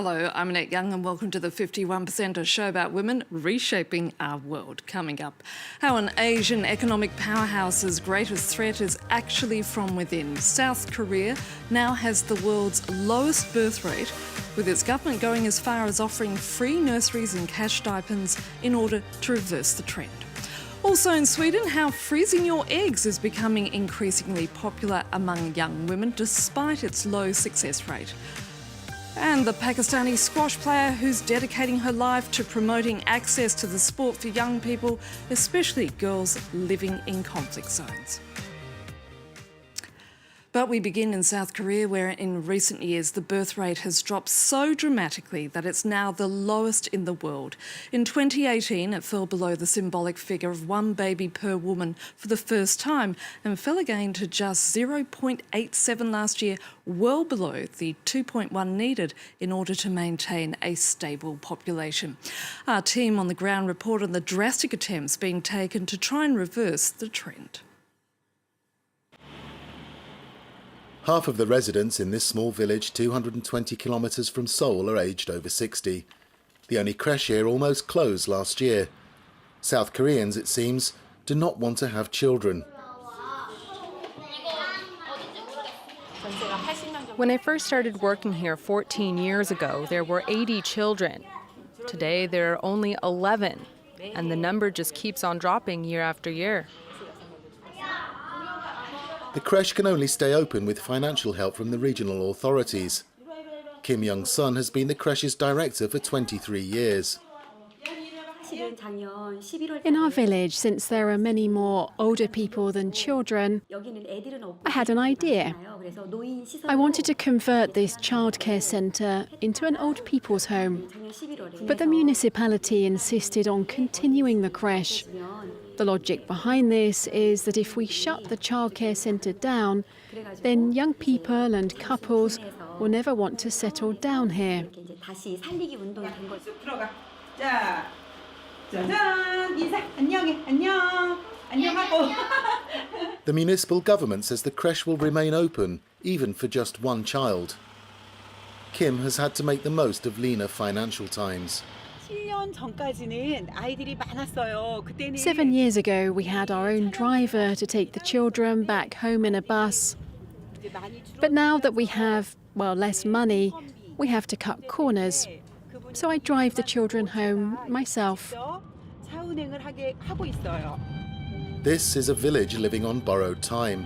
Hello, I'm Annette Young and welcome to the 51%, a show about women reshaping our world. Coming up, how an Asian economic powerhouse's greatest threat is actually from within. South Korea now has the world's lowest birth rate, with its government going as far as offering free nurseries and cash stipends in order to reverse the trend. Also in Sweden, how freezing your eggs is becoming increasingly popular among young women despite its low success rate. And the Pakistani squash player who's dedicating her life to promoting access to the sport for young people, especially girls living in conflict zones. But we begin in South Korea, where in recent years the birth rate has dropped so dramatically that it's now the lowest in the world. In 2018, it fell below the symbolic figure of one baby per woman for the first time and fell again to just 0.87 last year, well below the 2.1 needed in order to maintain a stable population. Our team on the ground report on the drastic attempts being taken to try and reverse the trend. Half of the residents in this small village 220 kilometres from Seoul are aged over 60. The only creche here almost closed last year. South Koreans, it seems, do not want to have children. When I first started working here 14 years ago, there were 80 children. Today, there are only 11, and the number just keeps on dropping year after year. The creche can only stay open with financial help from the regional authorities. Kim Young-sun has been the creche's director for 23 years. In our village, since there are many more older people than children, I had an idea. I wanted to convert this childcare centre into an old people's home. But the municipality insisted on continuing the creche. The logic behind this is that if we shut the childcare centre down, then young people and couples will never want to settle down here. The municipal government says the creche will remain open, even for just one child. Kim has had to make the most of leaner financial times. 7 years ago, we had our own driver to take the children back home in a bus. But now that we have, less money, we have to cut corners. So I drive the children home myself. This is a village living on borrowed time.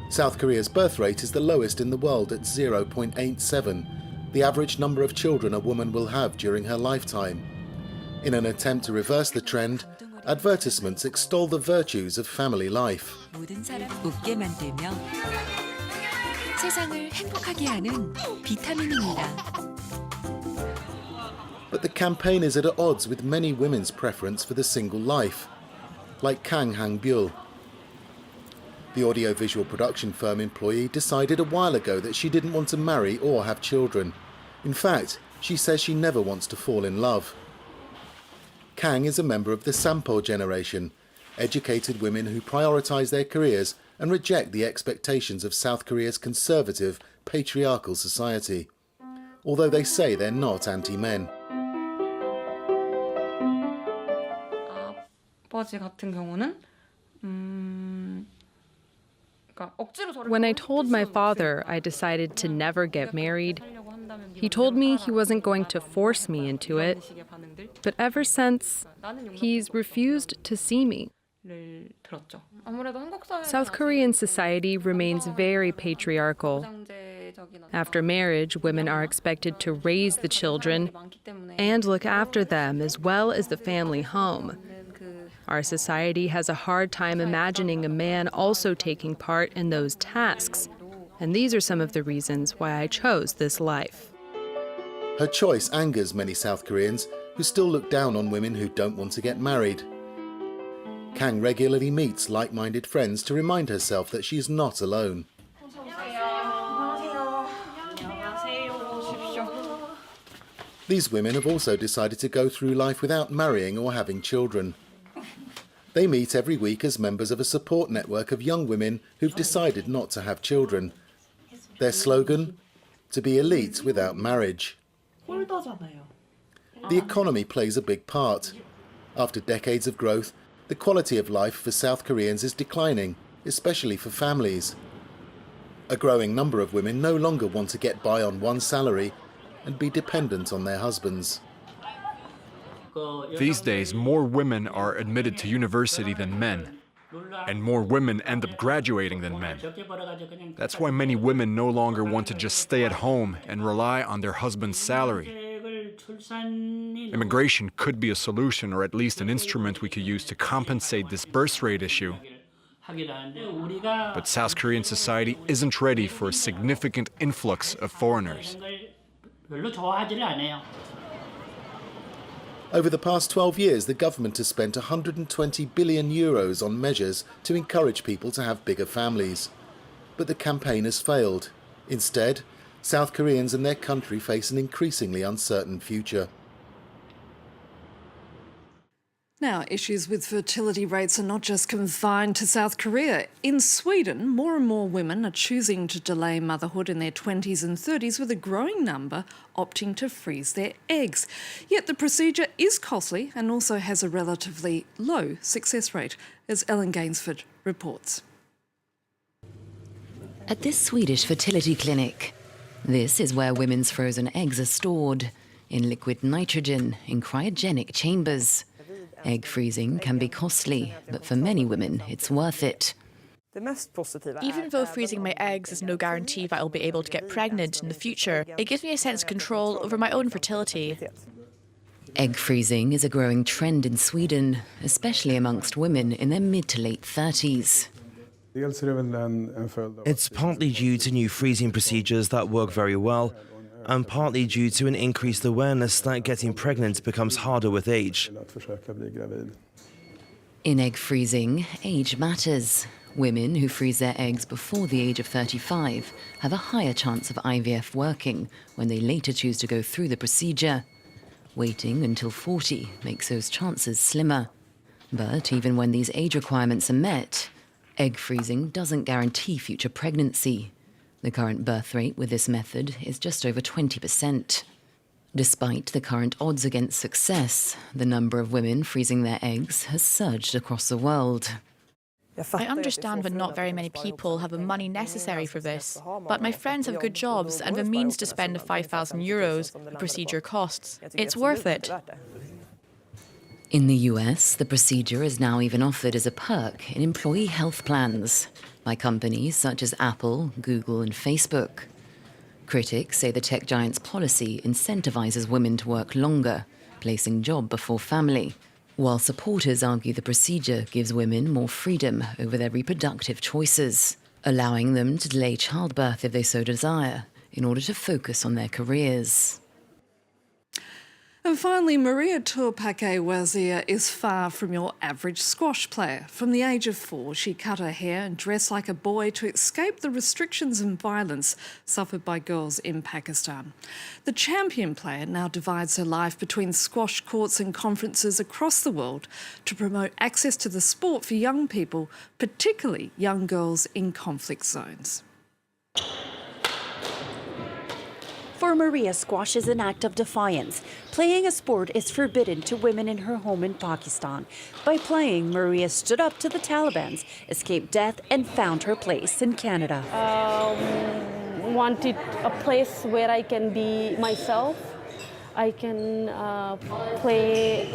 South Korea's birth rate is the lowest in the world at 0.87, the average number of children a woman will have during her lifetime. In an attempt to reverse the trend, advertisements extol the virtues of family life. But the campaign is at odds with many women's preference for the single life, like Kang Hang-byul. The audiovisual production firm employee decided a while ago that she didn't want to marry or have children. In fact, she says she never wants to fall in love. Kang is a member of the Sampo generation, educated women who prioritise their careers and reject the expectations of South Korea's conservative, patriarchal society, although they say they're not anti-men. When I told my father I decided to never get married, he told me he wasn't going to force me into it. But ever since, he's refused to see me. South Korean society remains very patriarchal. After marriage, women are expected to raise the children and look after them as well as the family home. Our society has a hard time imagining a man also taking part in those tasks, and these are some of the reasons why I chose this life. Her choice angers many South Koreans who still look down on women who don't want to get married. Kang regularly meets like-minded friends to remind herself that she's not alone. These women have also decided to go through life without marrying or having children. They meet every week as members of a support network of young women who've decided not to have children. Their slogan? To be elite without marriage. The economy plays a big part. After decades of growth, the quality of life for South Koreans is declining, especially for families. A growing number of women no longer want to get by on one salary and be dependent on their husbands. These days, more women are admitted to university than men, and more women end up graduating than men. That's why many women no longer want to just stay at home and rely on their husband's salary. Immigration could be a solution, or at least an instrument we could use to compensate this birth rate issue. But South Korean society isn't ready for a significant influx of foreigners. Over the past 12 years, the government has spent 120 billion euros on measures to encourage people to have bigger families. But the campaign has failed. Instead, South Koreans and their country face an increasingly uncertain future. Now, issues with fertility rates are not just confined to South Korea. In Sweden, more and more women are choosing to delay motherhood in their 20s and 30s, with a growing number opting to freeze their eggs. Yet the procedure is costly and also has a relatively low success rate, as Ellen Gainsford reports. At this Swedish fertility clinic, this is where women's frozen eggs are stored, in liquid nitrogen, in cryogenic chambers. Egg freezing can be costly, but for many women, it's worth it. Even though freezing my eggs is no guarantee that I'll be able to get pregnant in the future, it gives me a sense of control over my own fertility. Egg freezing is a growing trend in Sweden, especially amongst women in their mid to late 30s. It's partly due to new freezing procedures that work very well, and partly due to an increased awareness that getting pregnant becomes harder with age. In egg freezing, age matters. Women who freeze their eggs before the age of 35 have a higher chance of IVF working when they later choose to go through the procedure. Waiting until 40 makes those chances slimmer. But even when these age requirements are met, egg freezing doesn't guarantee future pregnancy. The current birth rate with this method is just over 20%. Despite the current odds against success, the number of women freezing their eggs has surged across the world. I understand that not very many people have the money necessary for this, but my friends have good jobs and the means to spend the €5,000 the procedure costs. It's worth it. In the US, the procedure is now even offered as a perk in employee health plans by companies such as Apple, Google, and Facebook. Critics say the tech giant's policy incentivizes women to work longer, placing job before family, while supporters argue the procedure gives women more freedom over their reproductive choices, allowing them to delay childbirth if they so desire, in order to focus on their careers. And finally, Maria Turpake-Wazir is far from your average squash player. From the age of 4, she cut her hair and dressed like a boy to escape the restrictions and violence suffered by girls in Pakistan. The champion player now divides her life between squash courts and conferences across the world to promote access to the sport for young people, particularly young girls in conflict zones. For Maria, squash is an act of defiance. Playing a sport is forbidden to women in her home in Pakistan. By playing, Maria stood up to the Taliban, escaped death, and found her place in Canada. Wanted a place where I can be myself. I can play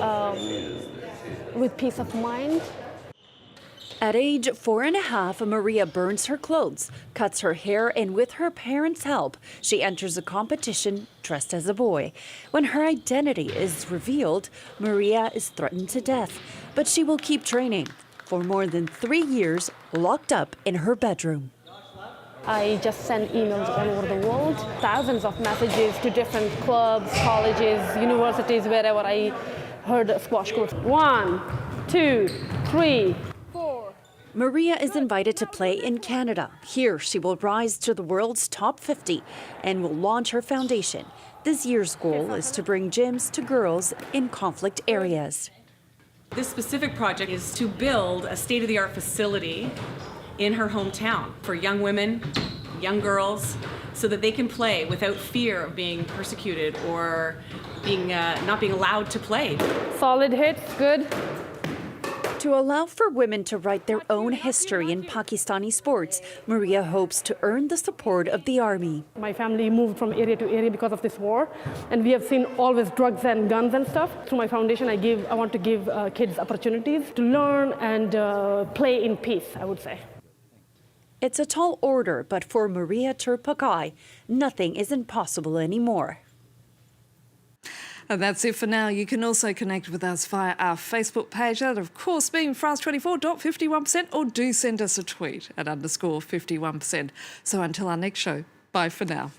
with peace of mind. At age 4.5, Maria burns her clothes, cuts her hair, and with her parents' help, she enters a competition dressed as a boy. When her identity is revealed, Maria is threatened to death, but she will keep training for more than 3 years, locked up in her bedroom. I just send emails all over the world, thousands of messages to different clubs, colleges, universities, wherever I heard a squash court. 1, 2, 3. Maria is invited to play in Canada. Here, she will rise to the world's top 50 and will launch her foundation. This year's goal is to bring gyms to girls in conflict areas. This specific project is to build a state-of-the-art facility in her hometown for young women, young girls so that they can play without fear of being persecuted or not being allowed to play. Solid hits, good. To allow for women to write their own history in Pakistani sports, Maria hopes to earn the support of the army. My family moved from area to area because of this war, and we have seen always drugs and guns and stuff. Through my foundation, I want to give kids opportunities to learn and play in peace, I would say. It's a tall order, but for Maria Turpakai, nothing is impossible anymore. And that's it for now. You can also connect with us via our Facebook page, that of course being France24.51%, or do send us a tweet at _51%. So until our next show, bye for now.